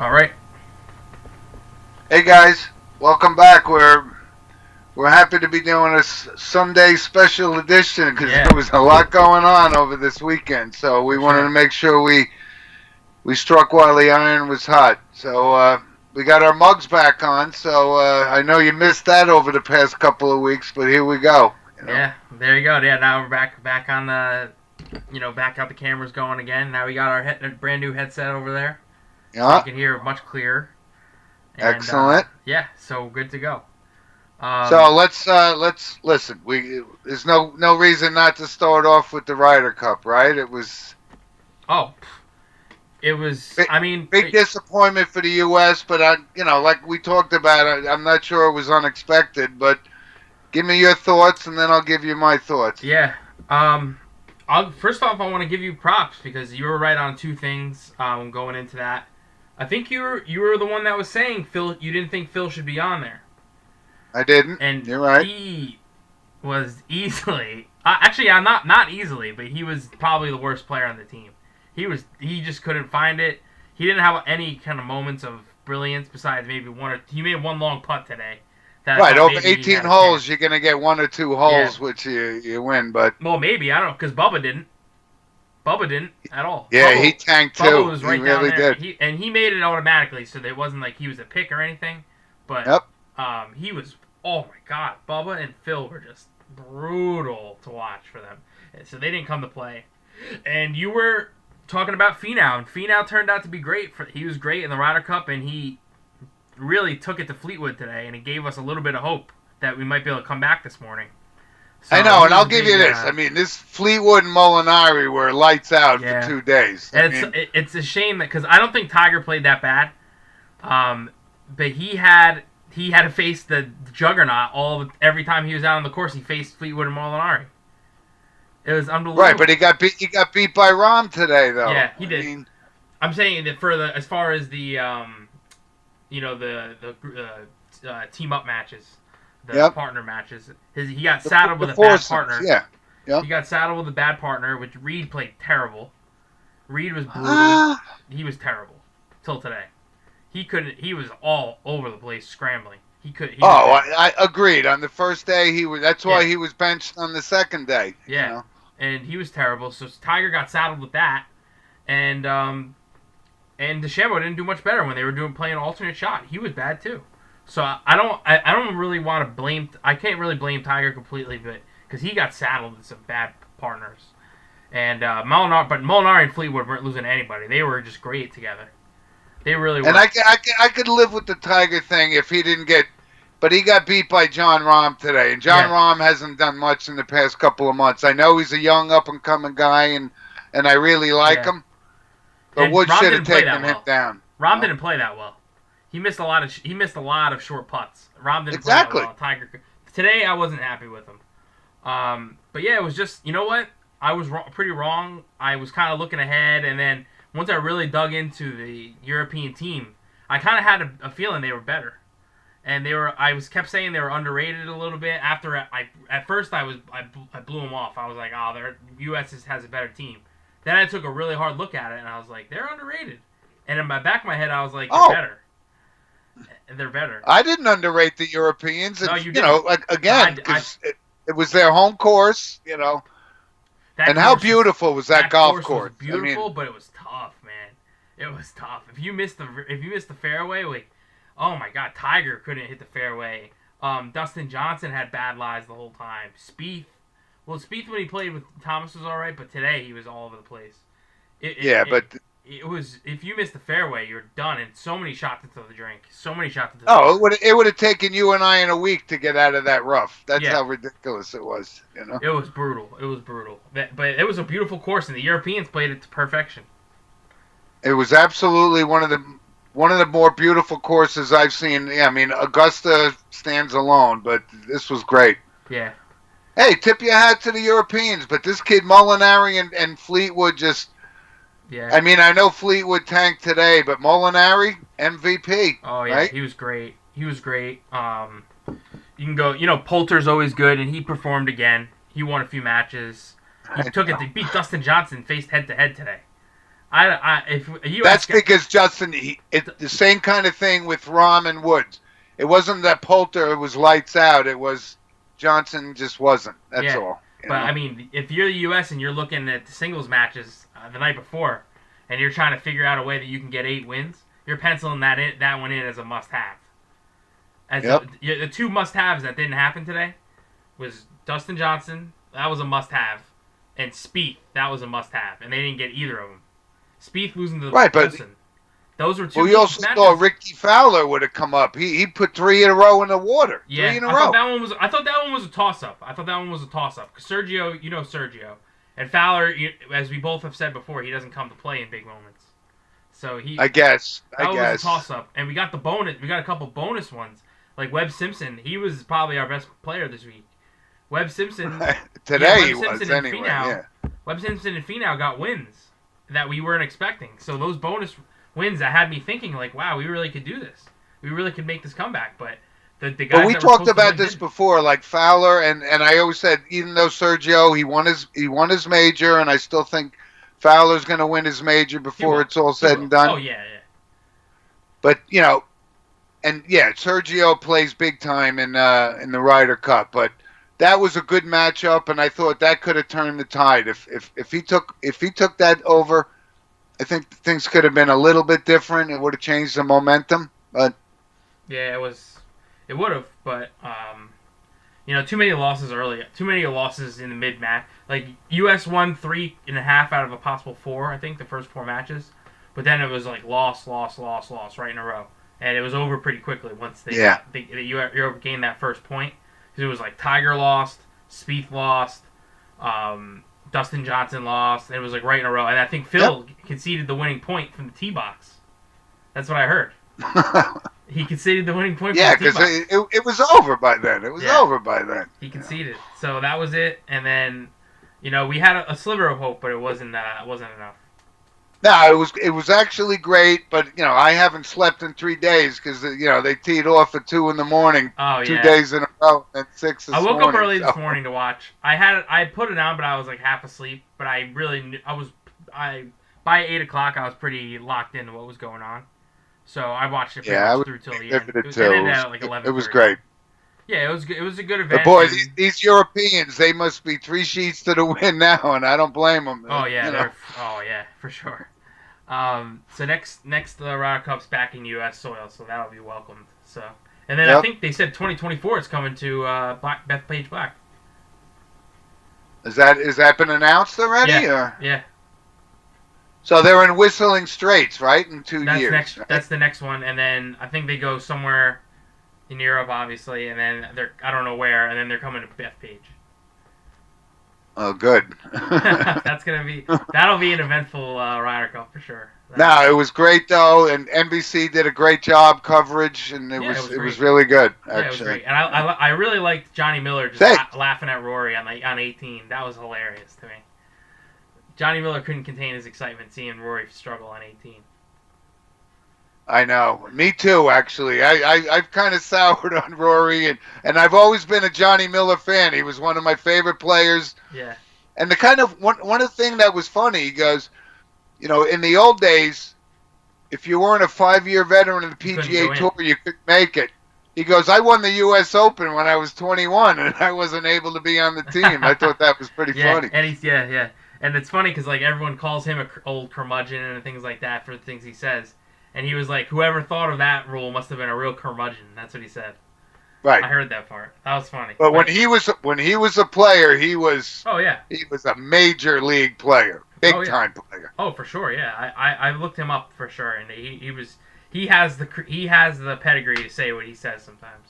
All right. Hey guys, welcome back. We're happy to be doing a Sunday special edition because Yeah, there was a lot going on over this weekend. So we for wanted to sure. make sure we struck while the iron was hot. So we got our mugs back on. So I know you missed that over the past couple of weeks, but here we go. You know. Yeah, there you go. Yeah, now we're back on the, back out the cameras going again. Now we got our brand new headset over there, so you Yeah, can hear much clearer. And excellent. yeah, so good to go. So let's listen. There's no reason not to start off with the Ryder Cup, right? It was Oh, it was. big, I mean, big disappointment for the U.S., but like we talked about, I'm not sure it was unexpected. But give me your thoughts, and then I'll give you my thoughts. yeah. First off, I want to give you props because you were right on two things. Going into that, I think you were the one that was saying Phil. You didn't think Phil should be on there. I didn't. And You're right. he was easily actually not easily, but he was probably the worst player on the team. He just couldn't find it. He didn't have any kind of moments of brilliance besides maybe he made one long putt today. That I Right, thought over maybe he 18 had a holes, chance. you're gonna get one or two holes, which you win. But Well, maybe I don't know because Bubba didn't. Bubba didn't at all. yeah, he tanked Bubba too. was He right down really there. did. He made it automatically, so it wasn't like he was a pick or anything. But Yep. he was. Oh my God, Bubba and Phil were just brutal to watch for them. So they didn't come to play. And you were talking about Finau, and Finau turned out to be great. He was great in the Ryder Cup, and he really took it to Fleetwood today, and it gave us a little bit of hope that we might be able to come back this morning. So I know, he and was I'll a give big, you this. I mean, this Fleetwood and Molinari were lights out for yeah. 2 days. I And mean, it's a shame that because I don't think Tiger played that bad, but he had to face the juggernaut every time he was out on the course. He faced Fleetwood and Molinari. It was unbelievable. right, but he got beat. He got beat by Rahm today, though. Yeah, he did. I mean, I'm saying that as far as the team up matches, the Yep. partner matches, he got saddled with a bad foursomes, partner. yeah. Yep. He got saddled with a bad partner, which Reed played terrible. Reed was brutal. Ah, He was terrible till today. He couldn't. He was all over the place scrambling. He could. He oh, was I agreed. On the first day, he was. That's why Yeah. he was benched on the second day. yeah, You know? and he was terrible. So Tiger got saddled with that, and DeChambeau didn't do much better when they were playing alternate shot. He was bad too. So I don't really want to blame. I can't really blame Tiger completely, but because he got saddled with some bad partners, and Molinari and Fleetwood weren't losing to anybody. They were just great together. They really were. And I could live with the Tiger thing if he didn't get, but he got beat by John Rahm today, and John Yeah. Rahm hasn't done much in the past couple of months. I know he's a young up and coming guy, and I really like Yeah. him, but And Wood Rahm should have didn't play taken that him well. down. Rahm No. didn't play that well. He missed a lot of short putts. Rahm didn't Exactly. play that well. Today I wasn't happy with him. But yeah, it was just, you know what? I was pretty wrong. I was kind of looking ahead, and then once I really dug into the European team, I kind of had a feeling they were better. And kept saying they were underrated a little bit. After at first I blew them off. I was like, oh, their U.S. has a better team. Then I took a really hard look at it, and I was like, they're underrated. And in my back of my head, I was like, they're Oh. better. They're better. I didn't underrate the Europeans. No, And, you know, didn't. like again, because it was their home course. You know, That and how course beautiful was that golf course course? was beautiful, but it was tough, man. It was tough. If you missed the fairway, like, oh my God, Tiger couldn't hit the fairway. Dustin Johnson had bad lies the whole time. Spieth when he played with Thomas was all right, but today he was all over the place. But It was, if you missed the fairway, you're done, and so many shots into the drink. So many shots into the oh, drink. it would have taken you and I in a week to get out of that rough. That's Yeah. how ridiculous it was. You know. It was brutal. But it was a beautiful course, and the Europeans played it to perfection. It was absolutely one of the more beautiful courses I've seen. Yeah, I mean, Augusta stands alone, but this was great. Yeah. Hey, tip your hat to the Europeans, but this kid Molinari and Fleetwood just. Yeah. I mean, I know Fleetwood tanked today, but Molinari MVP. Oh yeah, right? he was great. You can go. Poulter's always good, and he performed again. He won a few matches. He beat Dustin Johnson, faced head to head today. if a US That's guy, because Justin, the same kind of thing with Rahm and Woods. It wasn't that Poulter was lights out. It was Johnson just wasn't. That's yeah. all. But I mean, if you're the U.S. and you're looking at the singles matches the night before, and you're trying to figure out a way that you can get 8 wins, you're penciling that one in as a must-have. The two must-haves that didn't happen today was Dustin Johnson, that was a must-have, and Spieth, that was a must-have, and they didn't get either of them. Spieth losing to Wilson. Those were two. Well, we also saw Ricky Fowler would have come up. He put 3 in a row in the water. Yeah, 3 in a row. I thought that one was a toss-up. Because Sergio, Sergio, and Fowler, as we both have said before, he doesn't come to play in big moments. So I guess. That was a toss-up, and we got the bonus. We got a couple bonus ones, like Webb Simpson. He was probably our best player this week. Webb Simpson today he was anyway. Yeah. Webb Simpson and Finau got wins that we weren't expecting. So those bonus wins that had me thinking, like, wow, we really could do this. We really could make this comeback. But the guys. But we talked about this before, like Fowler, and I always said, even though Sergio he won his major, and I still think Fowler's going to win his major before it's all said and done. Oh yeah. But Sergio plays big time in the Ryder Cup, but that was a good matchup, and I thought that could have turned the tide if he took that over. I think things could have been a little bit different. It would have changed the momentum, but yeah, it would have. But too many losses early, too many losses in the mid match. Like US won 3.5 out of a possible 4, I think, the first 4 matches. But then it was like loss right in a row, and it was over pretty quickly once Europe gained that first point. Because it was like Tiger lost, Spieth lost, Dustin Johnson lost, and it was like right in a row. And I think Phil conceded the winning point from the tee box. That's what I heard. He conceded the winning point from the tee box. Yeah, because it was over by then. It was over by then. He conceded. So that was it. And then, we had a sliver of hope, but it wasn't enough. No, it was actually great, but I haven't slept in 3 days because they teed off at 2 in the morning. Oh, 2 days in a row, and 6 this morning. I woke up early this morning to watch. I put it on, but I was like half asleep. But I really knew, by 8 o'clock I was pretty locked into what was going on. So I watched it through till the end. It ended at like 11:30. It was great. Yeah, it was a good event. But boy, these Europeans, they must be 3 sheets to the wind now, and I don't blame them. Oh yeah, for sure. So next Ryder Cup's back in U.S. soil, so that'll be welcomed. So, and then I think they said 2024 is coming to Bethpage Black. Is that been announced already? Yeah. So they're in Whistling Straits, right? In 2 years. Right? That's the next one, and then I think they go somewhere in Europe, obviously, and then I don't know where, and then they're coming to Bethpage. Oh, good. That'll be an eventful Ryder Cup for sure. No, it was great though, and NBC did a great job coverage, and it was really good. Actually, it was great, and I really liked Johnny Miller just laughing at Rory on 18. That was hilarious to me. Johnny Miller couldn't contain his excitement seeing Rory struggle on 18. I know. Me too, actually. I've kind of soured on Rory, and I've always been a Johnny Miller fan. He was one of my favorite players. Yeah. And the kind of one of the thing that was funny, he goes, in the old days, if you weren't a 5-year veteran of the PGA Tour, you couldn't make it. He goes, I won the U.S. Open when I was 21, and I wasn't able to be on the team. I thought that was pretty funny. And and it's funny because like everyone calls him an old curmudgeon and things like that for the things he says. And he was like, whoever thought of that rule must have been a real curmudgeon. That's what he said. Right. I heard that part. That was funny. But when he was a player, he was. Oh yeah. He was a major league player, big time player. Oh, for sure. Yeah, I looked him up for sure, and he has the pedigree to say what he says sometimes.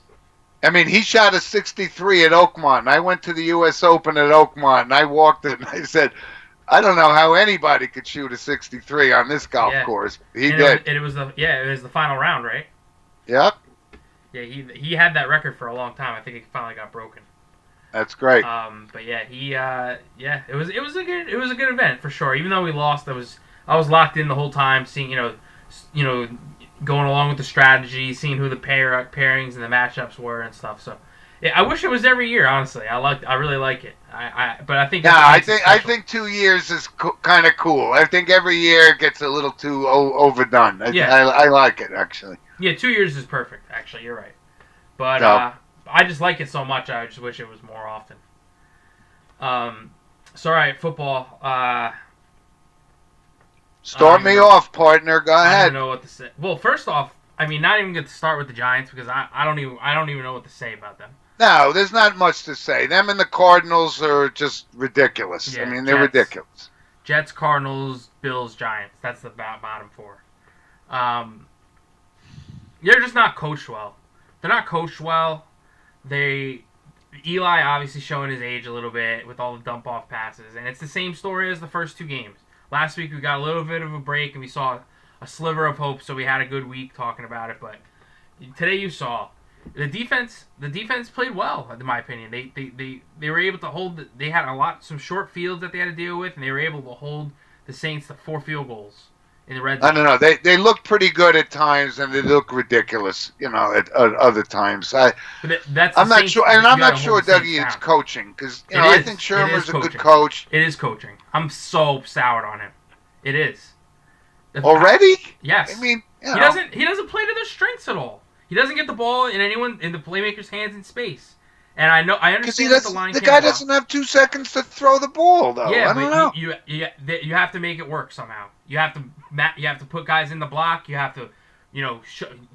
I mean, he shot a 63 at Oakmont. I went to the U.S. Open at Oakmont, and I walked it, and I said, I don't know how anybody could shoot a 63 on this golf course. He did. It was the final round, right? Yep. Yeah, he had that record for a long time. I think it finally got broken. That's great. But yeah, it was a good event for sure. Even though we lost, I was locked in the whole time, seeing going along with the strategy, seeing who the pairings and the matchups were and stuff. So I wish it was every year. Honestly, I really like it. But I think. Yeah, I think 2 years is kind of cool. I think every year it gets a little too overdone. I like it actually. Yeah, 2 years is perfect. Actually, you're right. But I just like it so much. I just wish it was more often. So all right, football. Start me off, partner. Go ahead. I don't know what to say. Well, first off, I mean, not even get to start with the Giants because I don't even know what to say about them. No, there's not much to say. Them and the Cardinals are just ridiculous. Yeah, I mean, they're ridiculous. Jets, Cardinals, Bills, Giants. That's the bottom four. They're just not coached well. They're not coached well. Eli obviously showing his age a little bit with all the dump off passes, and it's the same story as the first two games. Last week we got a little bit of a break and we saw a sliver of hope, so we had a good week talking about it. But today you saw the defense. The defense played well, in my opinion. They were able to hold. They had some short fields that they had to deal with, and they were able to hold the Saints to 4 field goals in the red zone. I don't know. They look pretty good at times, and they look ridiculous, at other times. I'm not sure, and I'm not sure, Dougie, it's coaching because I think Shermer's a good coach. It is coaching. I'm so soured on him. It is. Already? Yes. I mean, he doesn't play to their strengths at all. He doesn't get the ball in the playmaker's hands in space. And I understand that the line. The guy doesn't have 2 seconds to throw the ball, though. Yeah, I don't know. You have to make it work somehow. You have to put guys in the block. You have to,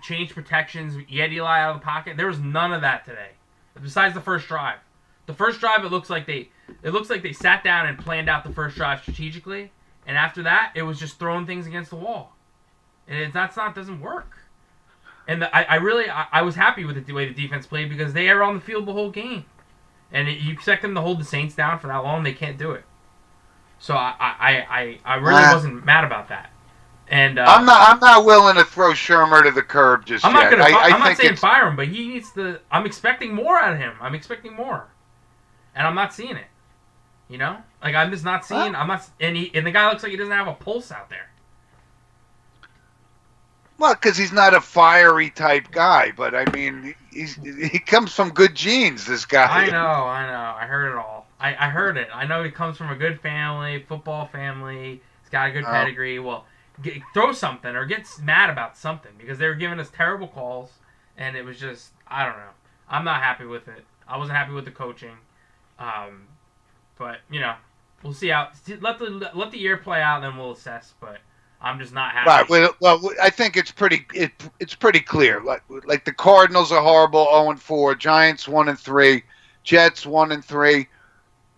change protections. Get Eli out of the pocket. There was none of that today, besides the first drive. The first drive, it looks like they sat down and planned out the first drive strategically, and after that, it was just throwing things against the wall, and doesn't work. And I was happy with the way the defense played because they are on the field the whole game, and you expect them to hold the Saints down for that long, they can't do it. So I really wasn't mad about that. And I'm not willing to throw Shermer to the curb just yet. I'm not saying fire him, but he needs to. I'm expecting more out of him. I'm expecting more, and I'm not seeing it. I'm just not seeing. I'm not, and the guy looks like he doesn't have a pulse out there. Well, because he's not a fiery type guy, but I mean, he comes from good genes. This guy. I know. I heard it all. I heard it. I know he comes from a good family, football family. He's got a good pedigree. Well, throw something or get mad about something because they were giving us terrible calls, and it was just I don't know. I'm not happy with it. I wasn't happy with the coaching, but we'll see how. Let the year play out, then we'll assess. But I'm just not happy. Right. Well, I think it's pretty clear. Like the Cardinals are horrible, 0-4. Giants 1-3. Jets 1-3.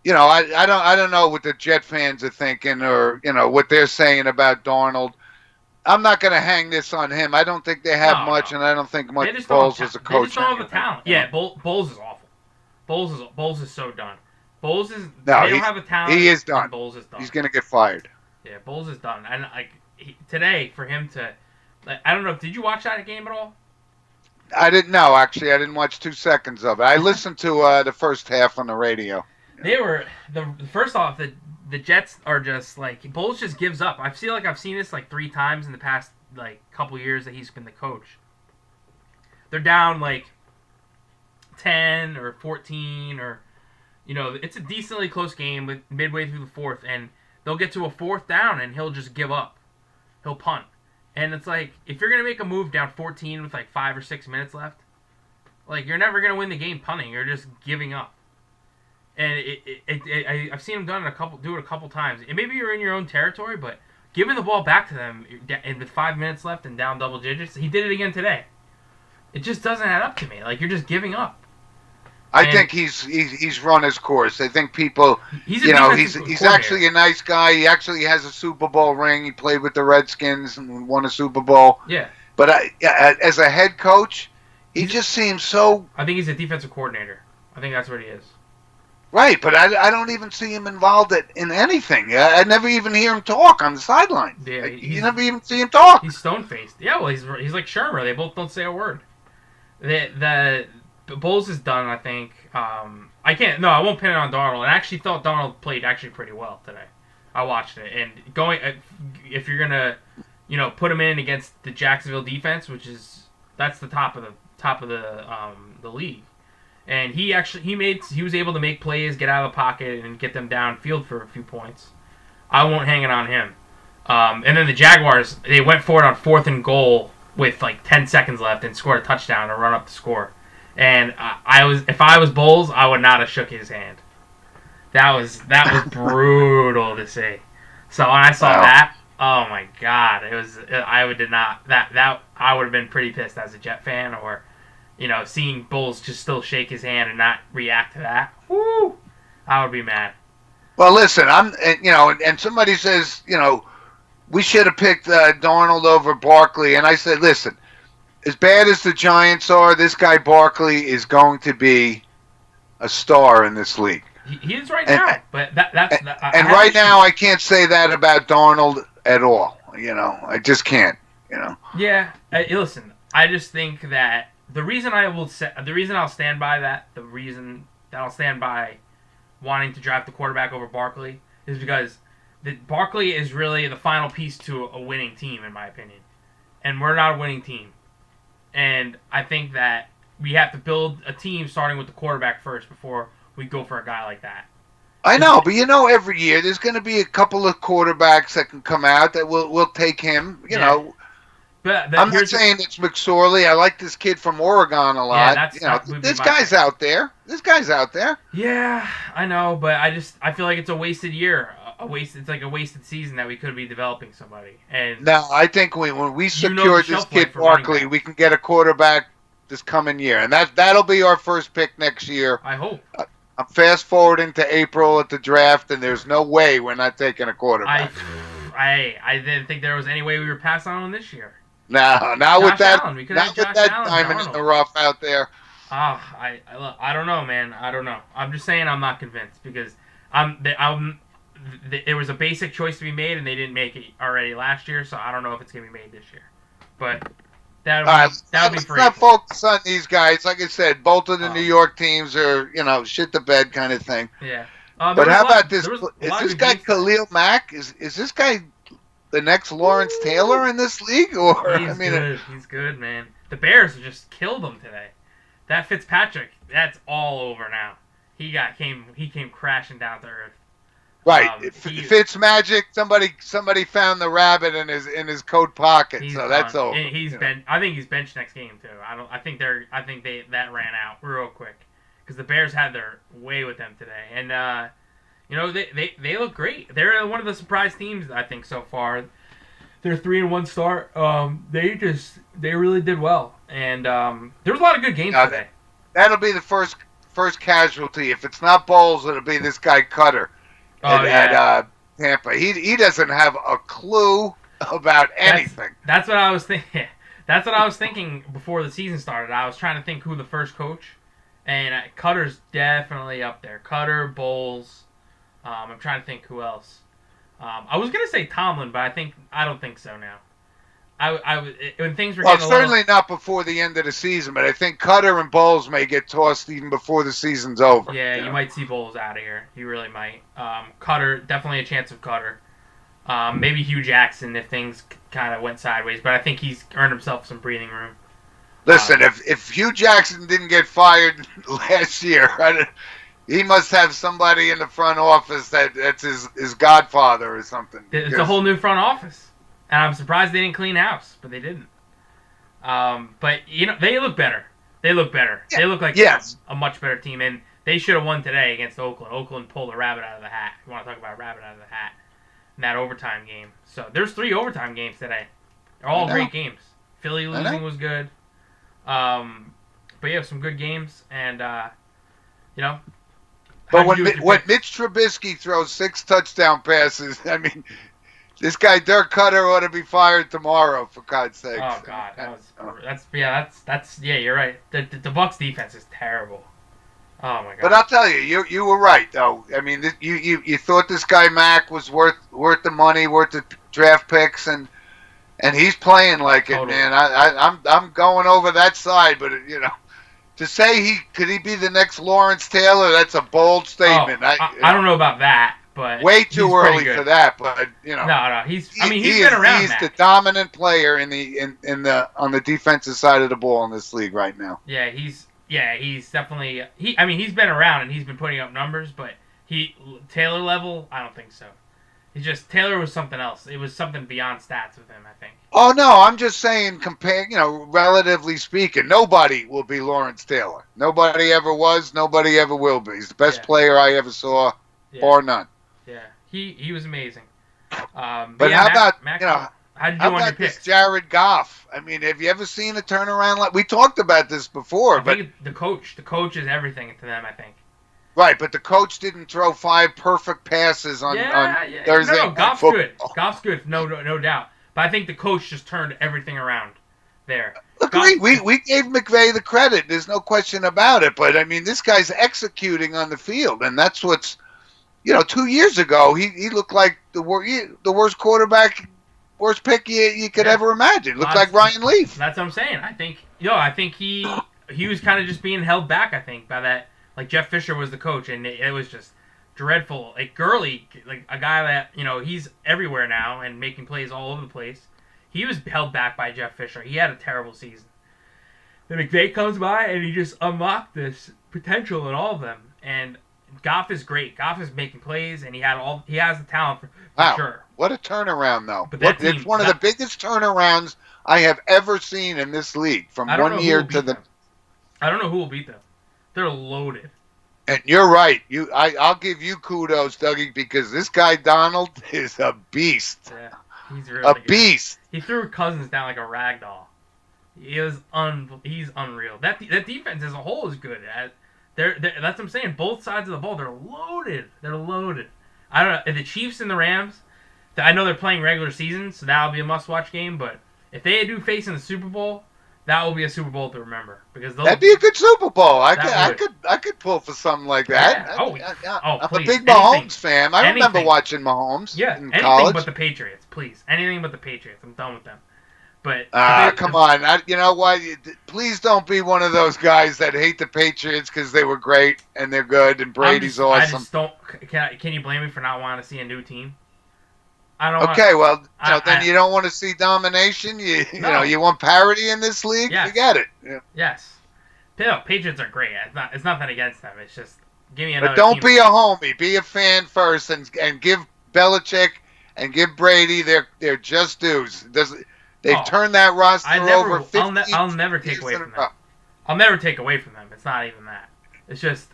I don't know what the Jet fans are thinking or what they're saying about Darnold. I'm not going to hang this on him. I don't think they have much, and I don't think much Bowles as a coach. They just don't have the talent. Yeah, Bowles is awful. Bowles is so done. They don't have the talent. He is done. Bowles is done. He's going to get fired. Yeah, Bowles is done. And today, for him to, I don't know, did you watch that game at all? I didn't know, actually. I didn't watch 2 seconds of it. I listened to the first half on the radio. They were, first off, the Jets are just, Bowles just gives up. I feel like I've seen this, 3 times in the past, couple years that he's been the coach. They're down, 10 or 14 or, it's a decently close game with midway through the fourth, and they'll get to a 4th down, and he'll just give up. He'll punt. And it's if you're going to make a move down 14 with 5 or 6 minutes left, you're never going to win the game punting. You're just giving up. And I've seen him do it a couple times. And maybe you're in your own territory, but giving the ball back to them and with 5 minutes left and down double digits, he did it again today. It just doesn't add up to me. You're just giving up. I think he's run his course. I think people, he's actually a nice guy. He actually has a Super Bowl ring. He played with the Redskins and won a Super Bowl. Yeah. But as a head coach, he just seems so. I think he's a defensive coordinator. I think that's what he is. Right, but I don't even see him involved in anything. I never even hear him talk on the sideline. Yeah, you never even see him talk. He's stone-faced. Yeah, well, he's like Shermer. They both don't say a word. The Bowles is done, I think. I won't pin it on Darnold. I actually thought Darnold played actually pretty well today. I watched it, and if you're gonna, put him in against the Jacksonville defense, that's the top of the league. and he was able to make plays, get out of the pocket, and get them downfield for a few points. I won't hang it on him. And then the Jaguars, they went for it on 4th and goal with like 10 seconds left and scored a touchdown to run up the score. And if I was Bowles, I would not have shook his hand. That was brutal to see. So when I saw that, oh my God, I would have been pretty pissed as a Jet fan, or seeing Bowles just still shake his hand and not react to that. Woo, I would be mad. Well, listen, and somebody says, we should have picked Darnold over Barkley, and I said, listen, as bad as the Giants are, this guy Barkley is going to be a star in this league. He is right now, but that's right now I can't say that about Darnold at all. I just can't. Yeah, listen, I just think that the reason I'll stand by wanting to draft the quarterback over Barkley is because Barkley is really the final piece to a winning team, in my opinion, and we're not a winning team. And I think that we have to build a team starting with the quarterback first before we go for a guy like that. I know, but every year there's going to be a couple of quarterbacks that can come out that will take him. But I'm not saying it's McSorley. I like this kid from Oregon a lot. Yeah, this guy's out there. Yeah, I know, but I feel like it's a wasted year. It's like a wasted season that we could be developing somebody. And no, I think when we secure this kid Barkley, we can get a quarterback this coming year, and that'll be our first pick next year. I hope. I'm fast forwarding to April at the draft, and there's no way we're not taking a quarterback. I didn't think there was any way we were passing on him this year. No, not with that diamond in the rough out there. I don't know, man. I don't know. I'm just saying I'm not convinced because it was a basic choice to be made, and they didn't make it already last year, so I don't know if it's going to be made this year. But that would be free. Let's not focus on these guys. Like I said, both of the New York teams are, shit the bed kind of thing. Yeah. But how about this? Is this guy Khalil Mack? Is this guy the next Lawrence Taylor in this league? Or He's good, man. The Bears just killed him today. That Fitzpatrick, that's all over now. He came crashing down to earth. Right, Fitzmagic. Somebody found the rabbit in his coat pocket, so that's over. I think he's benched next game too. I think that ran out real quick because the Bears had their way with them today, and they look great. They're one of the surprise teams I think so far. Their 3-1 start. They really did well, and there was a lot of good games today. That'll be the first casualty. If it's not Bowles, it'll be this guy Cutter. At Tampa. He doesn't have a clue about anything. That's what I was thinking. That's what I was thinking before the season started. I was trying to think who the first coach, and Cutter's definitely up there. Cutter, Bowles. I'm trying to think who else. I was gonna say Tomlin, but I don't think so now. When things were certainly not before the end of the season, but I think Cutter and Bowles may get tossed even before the season's over. Yeah, you might see Bowles out of here. You really might. Cutter, definitely a chance of Cutter. Maybe Hugh Jackson if things kind of went sideways, but I think he's earned himself some breathing room. Listen, if Hugh Jackson didn't get fired last year, he must have somebody in the front office that's his godfather or something. It's a whole new front office. And I'm surprised they didn't clean house, but they didn't. But, they look better. Yeah. They look like a much better team. And they should have won today against Oakland. Oakland pulled a rabbit out of the hat. You want to talk about a rabbit out of the hat in that overtime game. So there's 3 overtime games today. They're all great games. Philly losing was good. But, yeah, some good games. And, But when Mitch Trubisky throws 6 touchdown passes, I mean... This guy Dirk Cutter ought to be fired tomorrow, for God's sake. Oh God, you're right. The Bucs defense is terrible. Oh my God. But I'll tell you, you were right though. I mean, you thought this guy Mack was worth the money, worth the draft picks, and he's playing like it, man. I'm going over that side, but to say he be the next Lawrence Taylor, that's a bold statement. I don't know about that. But way too early for that, but No, he's been around. He's the dominant player on the defensive side of the ball in this league right now. Yeah, he's Yeah, he's definitely I mean, he's been around and he's been putting up numbers, but Taylor level, I don't think so. He's just Taylor was something else. It was something beyond stats with him, I think. Oh no, I'm just saying, relatively speaking, nobody will be Lawrence Taylor. Nobody ever was. Nobody ever will be. He's the best player I ever saw, bar none. Yeah, he was amazing. But how about how did you do on your picks? This Jared Goff? I mean, have you ever seen a turnaround like we talked about this before? I think the coach is everything to them. I think. Right, but the coach didn't throw 5 perfect passes on Thursday. No, Goff's good. Goff's good, no doubt. But I think the coach just turned everything around there. Agreed. We gave McVay the credit. There's no question about it. But, I mean, this guy's executing on the field, and that's what's, 2 years ago, he looked like the worst quarterback, worst pick you could ever imagine. Looked like Ryan Leaf. That's what I'm saying. I think he was kind of just being held back, I think, by that. Like, Jeff Fisher was the coach, and it was just dreadful. Like, Gurley, like a guy that, he's everywhere now and making plays all over the place. He was held back by Jeff Fisher. He had a terrible season. Then McVay comes by, and he just unlocked this potential in all of them. And Goff is great. Goff is making plays, and he has the talent for sure. What a turnaround, though. It's one of the biggest turnarounds I have ever seen in this league from 1 year to the... I don't know who will beat them. They're loaded. And you're right. I'll give you kudos, Dougie, because this guy Donald is a beast. Yeah, he's really a beast. He threw Cousins down like a rag doll. He's unreal. That defense as a whole is good. That's what I'm saying. Both sides of the ball, they're loaded. They're loaded. I don't know. The Chiefs and the Rams, I know they're playing regular season, so that'll be a must-watch game. But if they do face in the Super Bowl, that will be a Super Bowl to remember because that'd be a good Super Bowl. I could pull for something like that. Yeah. I'm a big Mahomes fan. I remember watching Mahomes. Yeah, in anything college. But the Patriots, please. Anything but the Patriots. I'm done with them. But come on. You know what? Please don't be one of those guys that hate the Patriots because they were great and they're good and Brady's awesome. I just don't. Can you blame me for not wanting to see a new team? Then you don't want to see domination. You want parity in this league. Yes. Forget it. Yeah. Yes, Patriots are great. It's nothing against them. It's just give me another. But don't be a homie. Be a fan first, and give Belichick and give Brady their just dues. They've turned that roster over 50 I'll never take away from them. I'll never take away from them. It's not even that. It's just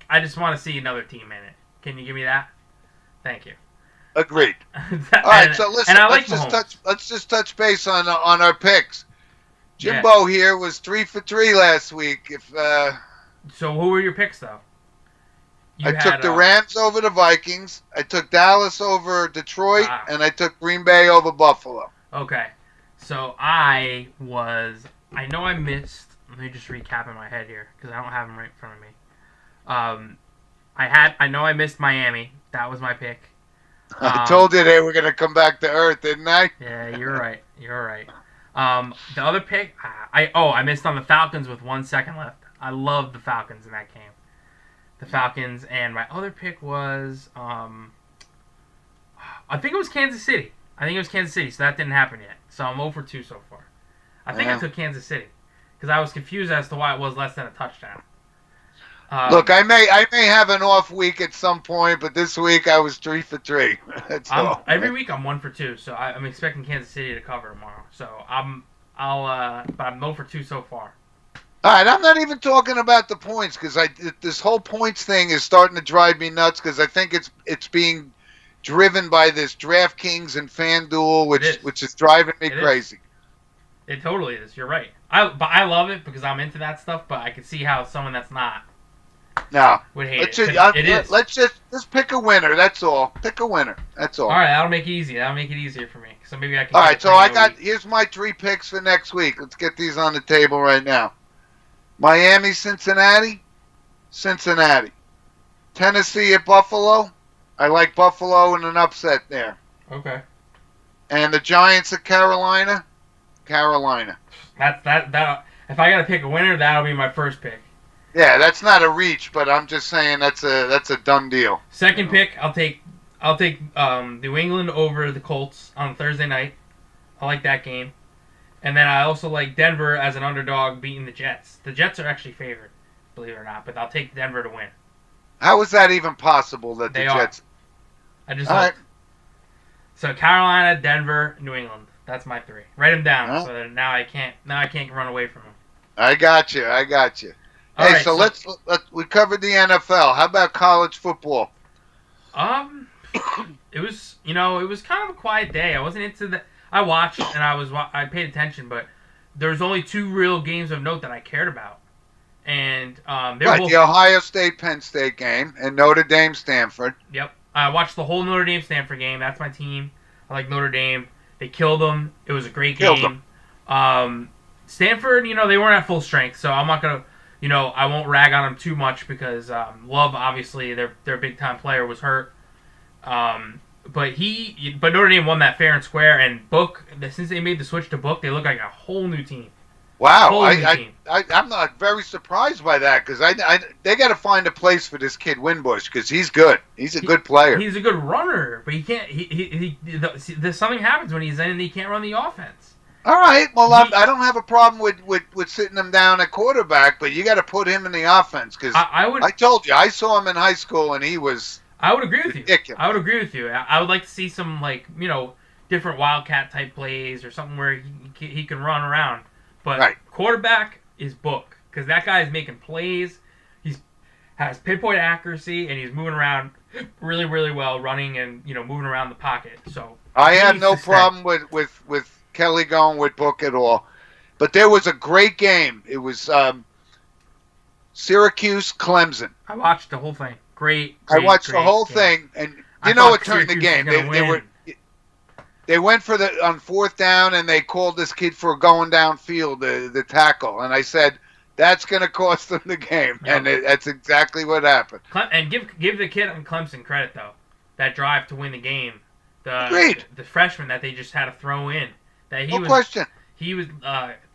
I just want to see another team in it. Can you give me that? Thank you. Agreed. All right, so listen. Let's just touch base on our picks. Jimbo here was 3 for 3 last week. So who were your picks though? I took the Rams over the Vikings. I took Dallas over Detroit, and I took Green Bay over Buffalo. Okay, so I know I missed. Let me just recap in my head here because I don't have them right in front of me. I know I missed Miami. That was my pick. I told you they were going to come back to earth, didn't I? Yeah, you're right. You're right. The other pick, I missed on the Falcons with 1 second left. I loved the Falcons in that game. The Falcons, and my other pick was, I think it was Kansas City. So that didn't happen yet. So I'm 0 for 2 so far. I think I took Kansas City because I was confused as to why it was less than a touchdown. Look, I may have an off week at some point, but this week I was 3 for 3. That's all. Every week I'm 1 for 2, so I'm expecting Kansas City to cover tomorrow. So but I'm 0 for 2 so far. All right, I'm not even talking about the points because this whole points thing is starting to drive me nuts because I think it's being driven by this DraftKings and FanDuel, which is driving me crazy. It totally is. You're right. I love it because I'm into that stuff, but I can see how someone that's not. No. Would hate it. Let's just pick a winner. That's all. Pick a winner. That's all. All right, that'll make it easy. That'll make it easier for me. So maybe I can. All right, so here's my 3 picks for next week. Let's get these on the table right now. Miami, Cincinnati. Tennessee at Buffalo. I like Buffalo in an upset there. Okay. And the Giants at Carolina. That's that. If I gotta pick a winner, that'll be my first pick. Yeah, that's not a reach, but I'm just saying that's a done deal. Second pick, I'll take New England over the Colts on Thursday night. I like that game. And then I also like Denver as an underdog beating the Jets. The Jets are actually favored. believe it or not, but I'll take Denver to win. How is that even possible that the Jets? I just hope. Right. So Carolina, Denver, New England. That's my 3. Write them down so that now I can't run away from them. I got you. Hey, right, so let's we covered the NFL. How about college football? It was kind of a quiet day. I wasn't into the. I watched and I paid attention, but there was only 2 real games of note that I cared about, and they were both the Ohio State Penn State game and Notre Dame Stanford. Yep, I watched the whole Notre Dame Stanford game. That's my team. I like Notre Dame. They killed them. It was a great game. Stanford, they weren't at full strength, so I'm not gonna, I won't rag on them too much because Love, obviously, their big time player was hurt. But Notre Dame won that fair and square, and Book, since they made the switch to Book, they look like a whole new team. Wow, I'm not very surprised by that because they got to find a place for this kid Winbush because he's good. He's a good player. He's a good runner, but he can't. There's something happens when he's in and he can't run the offense. All right, well I don't have a problem with sitting him down at quarterback, but you got to put him in the offense because I told you I saw him in high school and he was. I would agree with you. I would like to see some different Wildcat type plays or something where he can run around. But quarterback is Book because that guy is making plays. He has pinpoint accuracy and he's moving around really, really well, running and moving around the pocket. So I have no problem with Kelly going with Book at all. But there was a great game. It was Syracuse Clemson. I watched the whole thing. Great I watched the whole thing, and what turned the game? They went for on 4th down, and they called this kid for going downfield, the tackle. And I said, that's going to cost them the game. Yep. And that's exactly what happened. And give the kid on Clemson credit, though. That drive to win the game. Agreed. The freshman that they just had to throw in. No question. He was,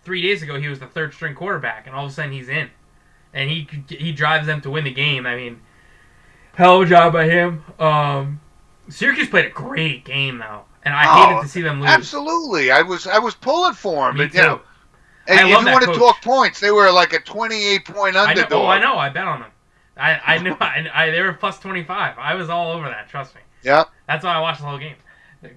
3 days ago, he was the 3rd-string quarterback, and all of a sudden he's in. And he drives them to win the game. I mean, hell of a job by him. Syracuse played a great game, though. And I hated to see them lose. Absolutely. I was pulling for them. Me but, too. And if you want to talk points, they were like a 28-point underdog. I know. I bet on them. I knew. They were plus 25. I was all over that. Trust me. Yeah. That's why I watched the whole game.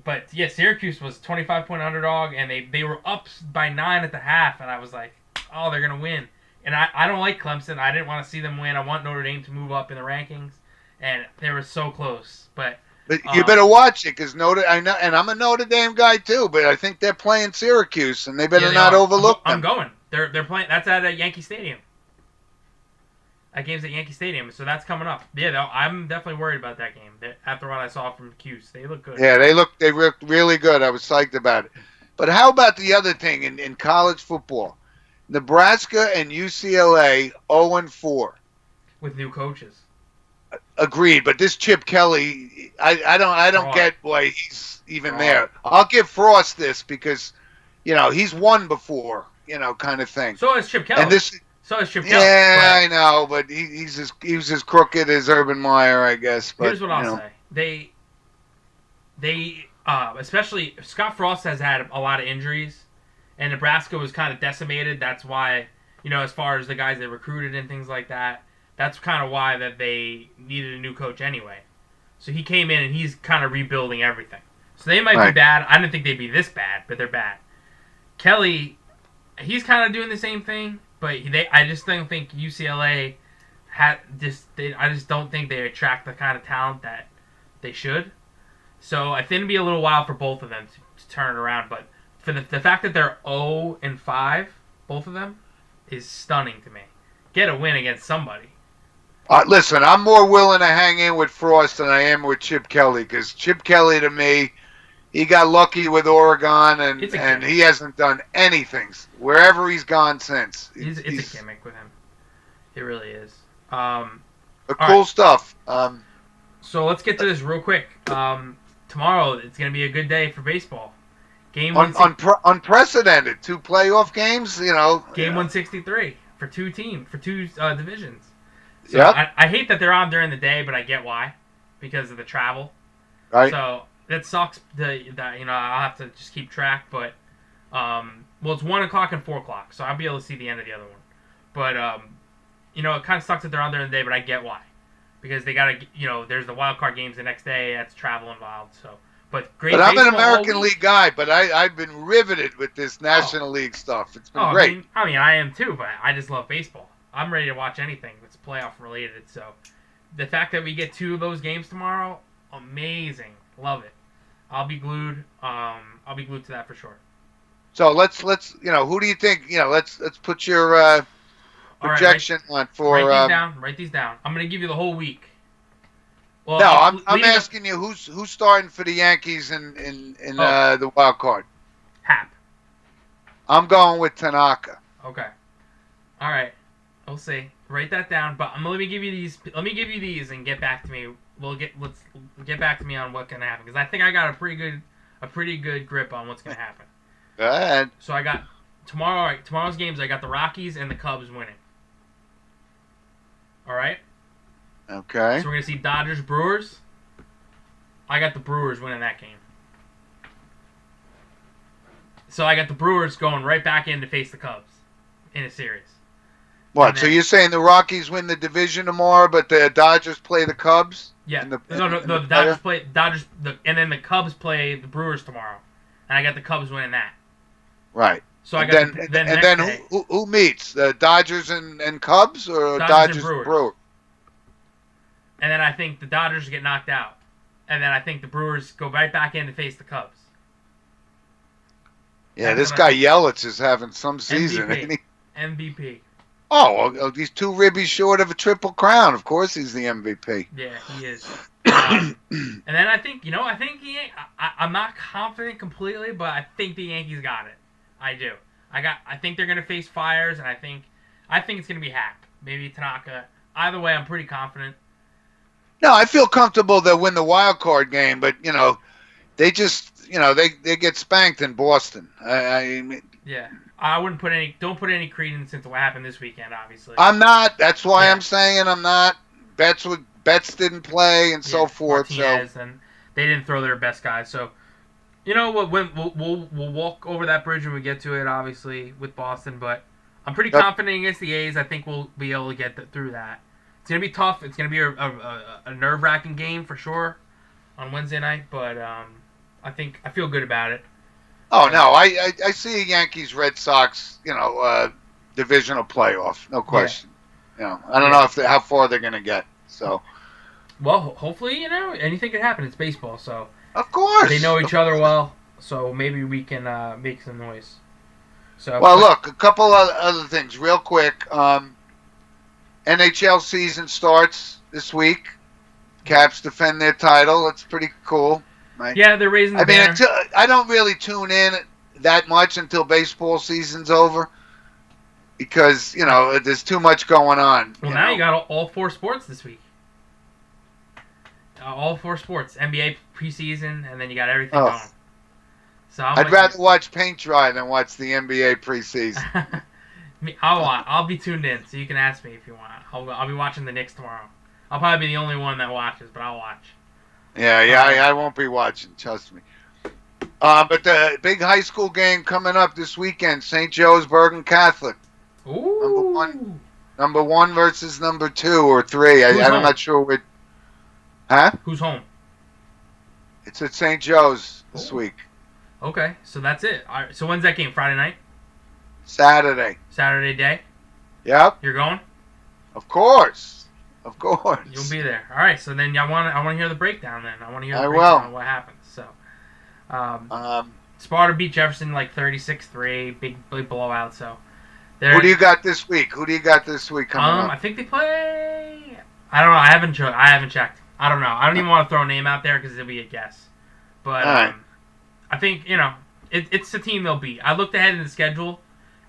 But, yeah, Syracuse was 25-point underdog, and they were up by 9 at the half, and I was like, oh, they're going to win. And I don't like Clemson. I didn't want to see them win. I want Notre Dame to move up in the rankings. And they were so close. But you better watch it because I know, and I'm a Notre Dame guy too. But I think they're playing Syracuse, and they better not overlook them. I'm going. They're playing. That's at Yankee Stadium. That game's at Yankee Stadium, so that's coming up. Yeah, I'm definitely worried about that game. After what I saw from Cuse, they look good. Yeah, they looked really good. I was psyched about it. But how about the other thing in college football? Nebraska and UCLA 0-4 with new coaches. Agreed, but this Chip Kelly, I don't get why he's even there. I'll give Frost this because, he's won before, kind of thing. So is Chip Kelly. And so is Chip Kelly. Yeah, I know, but he was as crooked as Urban Meyer, I guess. But, here's what I'll say: they especially Scott Frost has had a lot of injuries, and Nebraska was kind of decimated. That's why, as far as the guys they recruited and things like that. That's kind of why that they needed a new coach anyway. So he came in and he's kind of rebuilding everything. So they might be bad. I didn't think they'd be this bad, but they're bad. Kelly, he's kind of doing the same thing, but I just don't think UCLA I just don't think they attract the kind of talent that they should. So I think it'd be a little while for both of them to turn it around. But for the fact that they're 0-5, both of them, is stunning to me. Get a win against somebody. Listen, I'm more willing to hang in with Frost than I am with Chip Kelly because Chip Kelly, to me, he got lucky with Oregon and he hasn't done anything wherever he's gone since. It's a gimmick with him. It really is. Cool stuff. So let's get to this real quick. Tomorrow, it's going to be a good day for baseball. Game unprecedented. 2 playoff games, Game 163 for two divisions. So yep. I hate that they're on during the day, but I get why, because of the travel. Right. So that sucks. I'll have to just keep track. But it's 1 o'clock and 4 o'clock, so I'll be able to see the end of the other one. But it kind of sucks that they're on there in the day, but I get why. Because they got to, there's the wild card games the next day. That's travel involved. So, but great. But I'm an American League guy, but I've been riveted with this National League stuff. It's been great. I am too, but I just love baseball. I'm ready to watch anything that's playoff related. So, the fact that we get 2 of those games tomorrow, amazing. Love it. I'll be glued. I'll be glued to that for sure. So let's who do you think? Let's put your projection on for. Write these down. I'm gonna give you the whole week. Well, no, I'm asking you who's starting for the Yankees in the wild card. Hap. I'm going with Tanaka. Okay. All right. We'll see. Write that down. But let me give you these. Let me give you these and get back to me. Let's get back to me on what's gonna happen, because I think I got a pretty good grip on what's gonna happen. Go ahead. So I got tomorrow's games. I got the Rockies and the Cubs winning. All right. Okay. So we're gonna see Dodgers Brewers. I got the Brewers winning that game. So I got the Brewers going right back in to face the Cubs in a series. What? So you're saying the Rockies win the division tomorrow, but the Dodgers play the Cubs? Yeah. No. The Dodgers play and then the Cubs play the Brewers tomorrow, and I got the Cubs winning that. Right. So I got then who meets the Dodgers and Cubs or Dodgers and Brewers? And then I think the Dodgers get knocked out, and then I think the Brewers go right back in to face the Cubs. Yeah, this guy Yelich is having some season, isn't he? MVP. Oh, well, he's 2 ribbies short of a triple crown. Of course, he's the MVP. Yeah, he is. And then I think I'm not confident completely, but I think the Yankees got it. I do. I think they're gonna face Fires, and I think it's gonna be Happ, maybe Tanaka. Either way, I'm pretty confident. No, I feel comfortable they'll win the wild card game, but they just they get spanked in Boston. Yeah, I wouldn't don't put any credence into what happened this weekend. Obviously, I'm not. That's why I'm saying I'm not. Betts didn't play and so forth. Martinez, and they didn't throw their best guys. So, we'll walk over that bridge when we get to it. Obviously, with Boston, but I'm pretty confident against the A's. I think we'll be able to get through that. It's gonna be tough. It's gonna be a nerve-wracking game for sure on Wednesday night, but I feel good about it. Oh no, I see a Yankees Red Sox divisional playoff, no question. I don't know how far they're gonna get. So, well, hopefully anything can happen. It's baseball, so of course they know each other well. So maybe we can make some noise. So look, a couple of other things real quick. NHL season starts this week. Caps defend their title. That's pretty cool. Right? Yeah, they're raising the banner. I don't really tune in that much until baseball season's over because, there's too much going on. Well, now you got all 4 sports this week. All 4 sports. NBA preseason, and then you got everything going. So I'd rather watch paint dry than watch the NBA preseason. I'll be tuned in, so you can ask me if you want. I'll be watching the Knicks tomorrow. I'll probably be the only one that watches, but I'll watch. Yeah, I won't be watching. Trust me. But the big high school game coming up this weekend: St. Joe's Bergen Catholic. Ooh. Number one versus number 2 or 3. I'm not sure which. Huh? Who's home? It's at St. Joe's this week. Okay, so that's it. All right, so when's that game? Friday night? Saturday. Saturday day? Yep. You're going? Of course. Of course. You'll be there. All right, so then I want to hear the breakdown then. I want to hear the breakdown of what happens. So, Sparta beat Jefferson like 36-3, big blowout. So, who do you got this week? Coming up? I think they play. I don't know. I haven't checked. I don't know. I don't even want to throw a name out there because it'll be a guess. But I think it's the team they'll beat. I looked ahead in the schedule,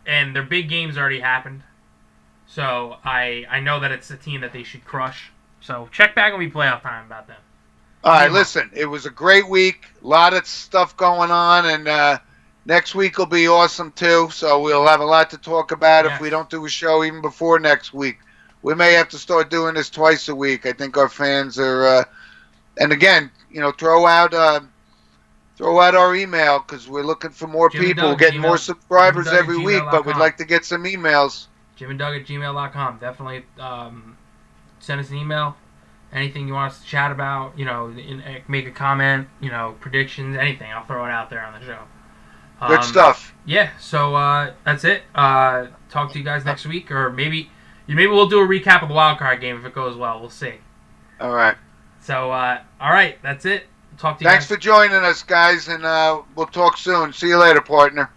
and their big games already happened. So I know that it's the team that they should crush. So check back when we playoff time about them. All right, listen. It was a great week. A lot of stuff going on, and next week will be awesome too. So we'll have a lot to talk about if we don't do a show even before next week. We may have to start doing this twice a week. I think our fans are. And again, throw out our email because we're looking for more people. We're getting more subscribers every week, but we'd like to get some emails. JimandDoug@gmail.com. Definitely send us an email. Anything you want us to chat about, make a comment, predictions, anything. I'll throw it out there on the show. Good stuff. Yeah, so that's it. Talk to you guys next week, or maybe we'll do a recap of the wild card game if it goes well. We'll see. All right. So, all right, that's it. Talk to you Thanks guys. for joining us, guys, and we'll talk soon. See you later, partner.